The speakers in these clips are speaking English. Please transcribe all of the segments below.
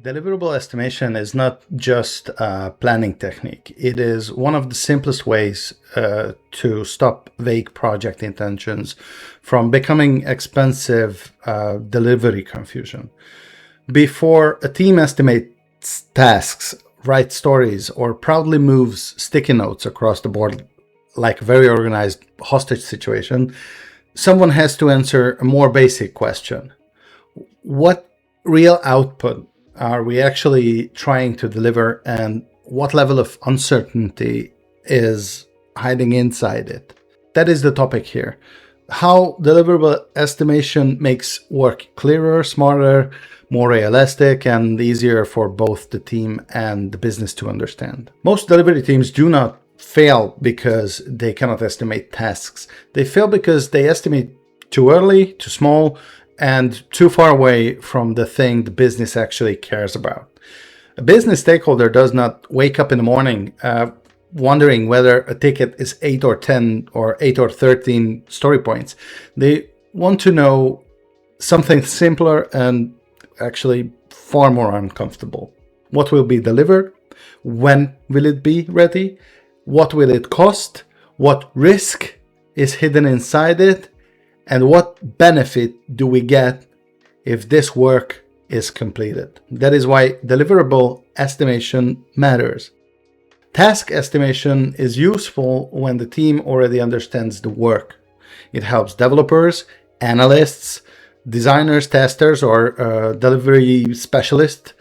Deliverable estimation is not just a planning technique. It is one of the simplest ways to stop vague project intentions from becoming expensive delivery confusion. Before a team estimates tasks, writes stories, or proudly moves sticky notes across the board like a very organized hostage situation, someone has to answer a more basic question. What real output are we actually trying to deliver, and what level of uncertainty is hiding inside it? That is the topic here. How deliverable estimation makes work clearer, smarter, more realistic, and easier for both the team and the business to understand. Most delivery teams do not fail because they cannot estimate tasks. They fail because they estimate too early, too small, and too far away from the thing the business actually cares about. A business stakeholder does not wake up in the morning wondering whether a ticket is 8 or 10 or 8 or 13 story points. They want to know something simpler and actually far more uncomfortable. What will be delivered? When will it be ready? What will it cost? What risk is hidden inside it? And what benefit do we get if this work is completed? That is why deliverable estimation matters. Task estimation is useful when the team already understands the work. It helps developers, analysts, designers, testers, or delivery specialists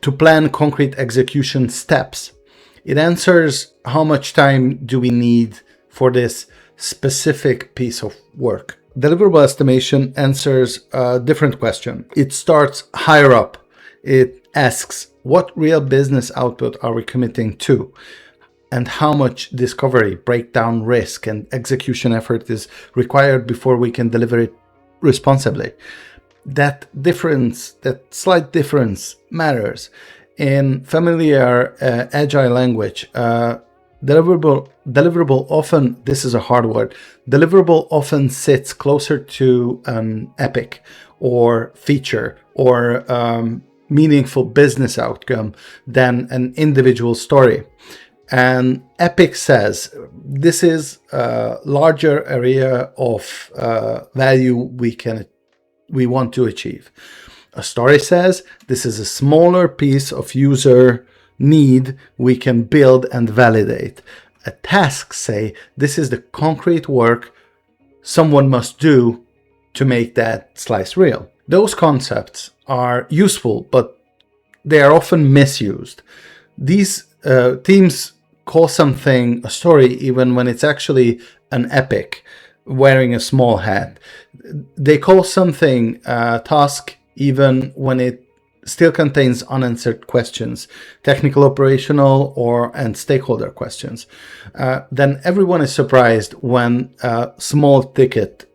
to plan concrete execution steps. It answers how much time do we need for this specific piece of work. Deliverable estimation answers a different question. It starts higher up. It asks, what real business output are we committing to? And how much discovery, breakdown, risk, and execution effort is required before we can deliver it responsibly? That difference, that slight difference matters. In familiar Agile language, deliverable often, this is a hard word, deliverable often sits closer to an epic or feature or meaningful business outcome than an individual story. And epic says this is a larger area of value we want to achieve. A story says this is a smaller piece of user need we can build and validate. A task say this is the concrete work someone must do to make that slice real. Those concepts are useful, but they are often misused. These teams call something a story even when it's actually an epic wearing a small hat. They call something a task even when it still contains unanswered questions, technical, operational, and stakeholder questions. Then everyone is surprised when a small ticket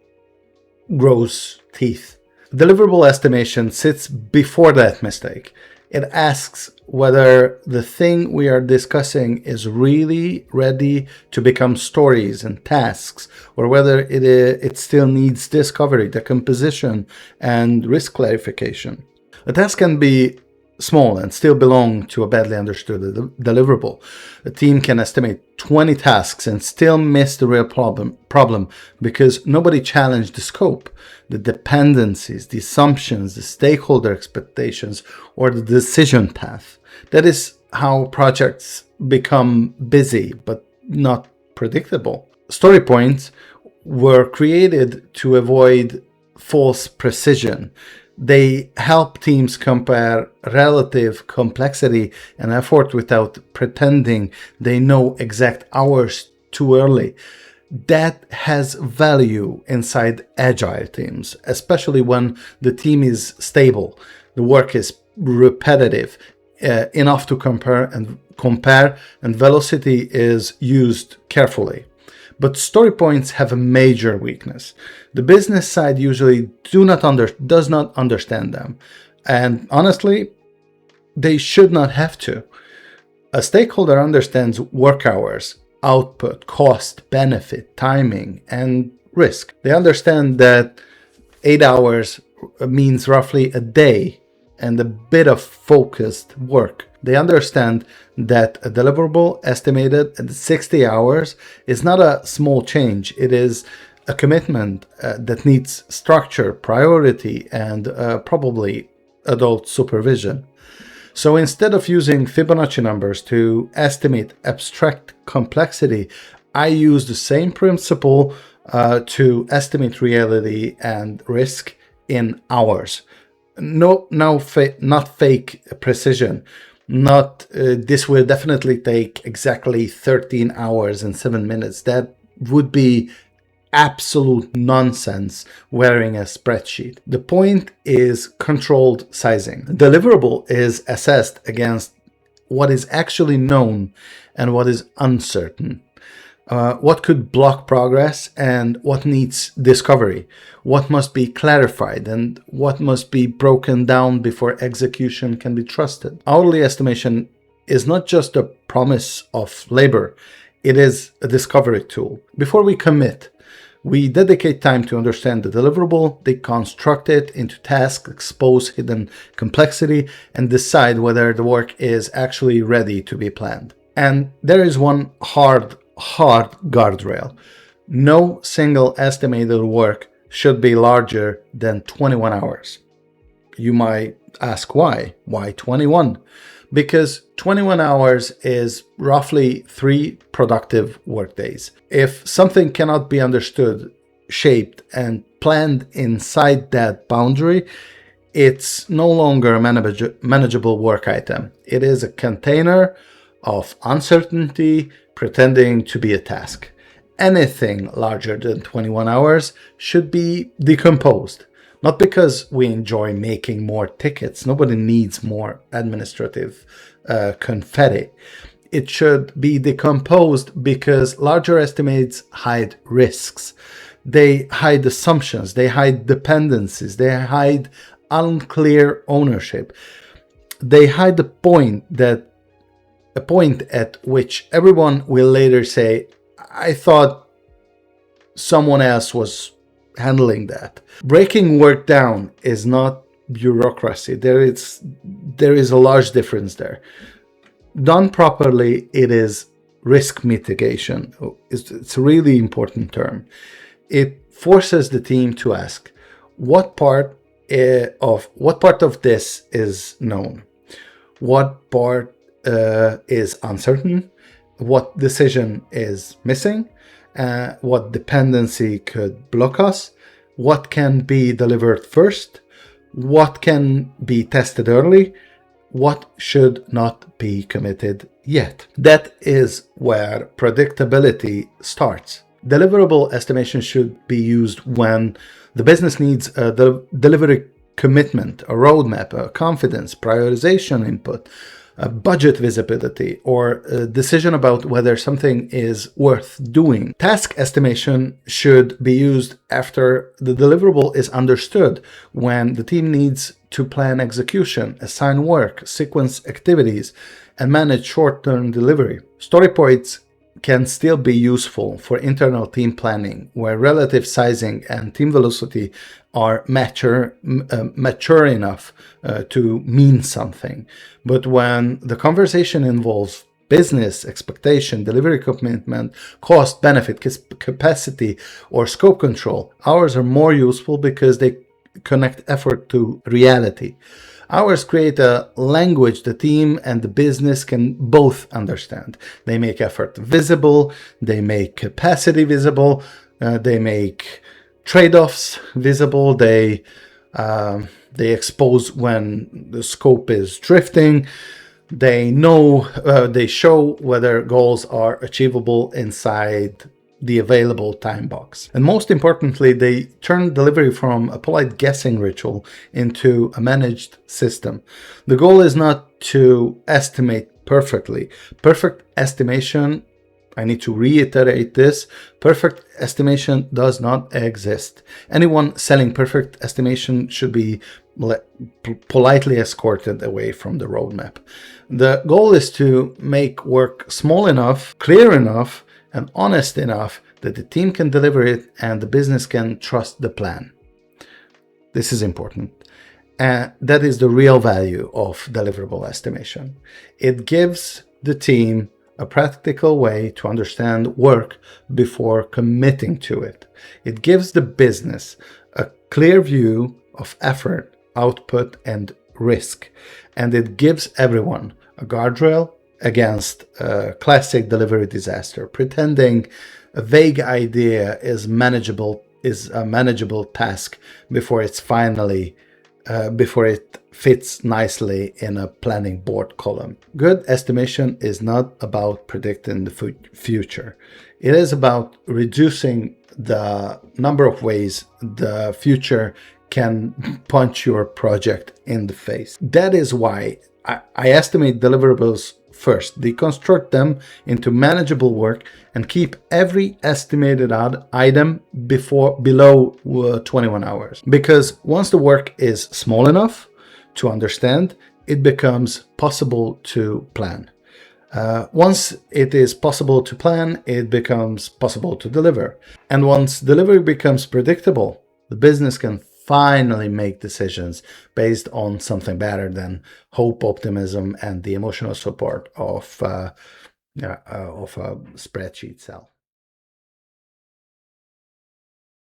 grows teeth. Deliverable estimation sits before that mistake. It asks whether the thing we are discussing is really ready to become stories and tasks, or whether it still needs discovery, decomposition, and risk clarification. A task can be small and still belong to a badly understood deliverable. A team can estimate 20 tasks and still miss the real problem because nobody challenged the scope, the dependencies, the assumptions, the stakeholder expectations, or the decision path. That is how projects become busy but not predictable. Story points were created to avoid false precision. They help teams compare relative complexity and effort without pretending they know exact hours too early. That has value inside Agile teams, especially when the team is stable, the work is repetitive, enough to compare, and velocity is used carefully. But story points have a major weakness. The business side usually does not understand them. And honestly, they should not have to. A stakeholder understands work hours, output, cost, benefit, timing, and risk. They understand that 8 hours means roughly a day and a bit of focused work. They understand that a deliverable estimated at 60 hours is not a small change. It is a commitment that needs structure, priority, and probably adult supervision. So instead of using Fibonacci numbers to estimate abstract complexity, I use the same principle to estimate reality and risk in hours. Not fake precision. Not this will definitely take exactly 13 hours and 7 minutes. That would be absolute nonsense wearing a spreadsheet. The point is controlled sizing. Deliverable is assessed against what is actually known and what is uncertain. What could block progress and what needs discovery, what must be clarified and what must be broken down before execution can be trusted. Hourly estimation is not just a promise of labor, it is a discovery tool. Before we commit, we dedicate time to understand the deliverable, deconstruct it into tasks, expose hidden complexity, and decide whether the work is actually ready to be planned. And there is one hard guardrail. No single estimated work should be larger than 21 hours. You might ask why? Why 21? Because 21 hours is roughly 3 productive workdays. If something cannot be understood, shaped, and planned inside that boundary, it's no longer a manageable work item. It is a container of uncertainty pretending to be a task. Anything larger than 21 hours should be decomposed. Not because we enjoy making more tickets. Nobody needs more administrative confetti. It should be decomposed because larger estimates hide risks. They hide assumptions. They hide dependencies. They hide unclear ownership. They hide the point at which everyone will later say, I thought someone else was handling that. Breaking work down is not bureaucracy. There is a large difference there. Done properly, it is risk mitigation. It's a really important term. It forces the team to ask, what part of this is known? What part is uncertain? What decision is missing? What dependency could block us? What can be delivered first? What can be tested early? What should not be committed yet? That is where predictability starts. Deliverable estimation should be used when the business needs a delivery commitment, a roadmap, a confidence, prioritization input, a budget visibility, or a decision about whether something is worth doing. Task estimation should be used after the deliverable is understood, when the team needs to plan execution, assign work, sequence activities, and manage short-term delivery. Story points can still be useful for internal team planning, where relative sizing and team velocity are mature enough to mean something. But when the conversation involves business expectation, delivery commitment, cost, benefit, capacity, or scope control, hours are more useful because they connect effort to reality. Hours create a language the team and the business can both understand. They make effort visible, they make capacity visible, they make trade-offs visible, they expose when the scope is drifting, they show whether goals are achievable inside the available time box. And most importantly, they turn delivery from a polite guessing ritual into a managed system. The goal is not to estimate perfectly. Perfect estimation, I need to reiterate this, perfect estimation does not exist. Anyone selling perfect estimation should be politely escorted away from the roadmap. The goal is to make work small enough, clear enough, and honest enough that the team can deliver it and the business can trust the plan. This is important. And that is the real value of deliverable estimation. It gives the team a practical way to understand work before committing to it. It gives the business a clear view of effort, output, and risk. And it gives everyone a guardrail against a classic delivery disaster, pretending a vague idea is a manageable task before it fits nicely in a planning board column. Good estimation is not about predicting the future. It is about reducing the number of ways the future can punch your project in the face. That is why I estimate deliverables first, deconstruct them into manageable work, and keep every estimated item below 21 hours. Because once the work is small enough to understand, it becomes possible to plan. Once it is possible to plan, it becomes possible to deliver. And once delivery becomes predictable, the business can finally make decisions based on something better than hope, optimism, and the emotional support of a spreadsheet cell.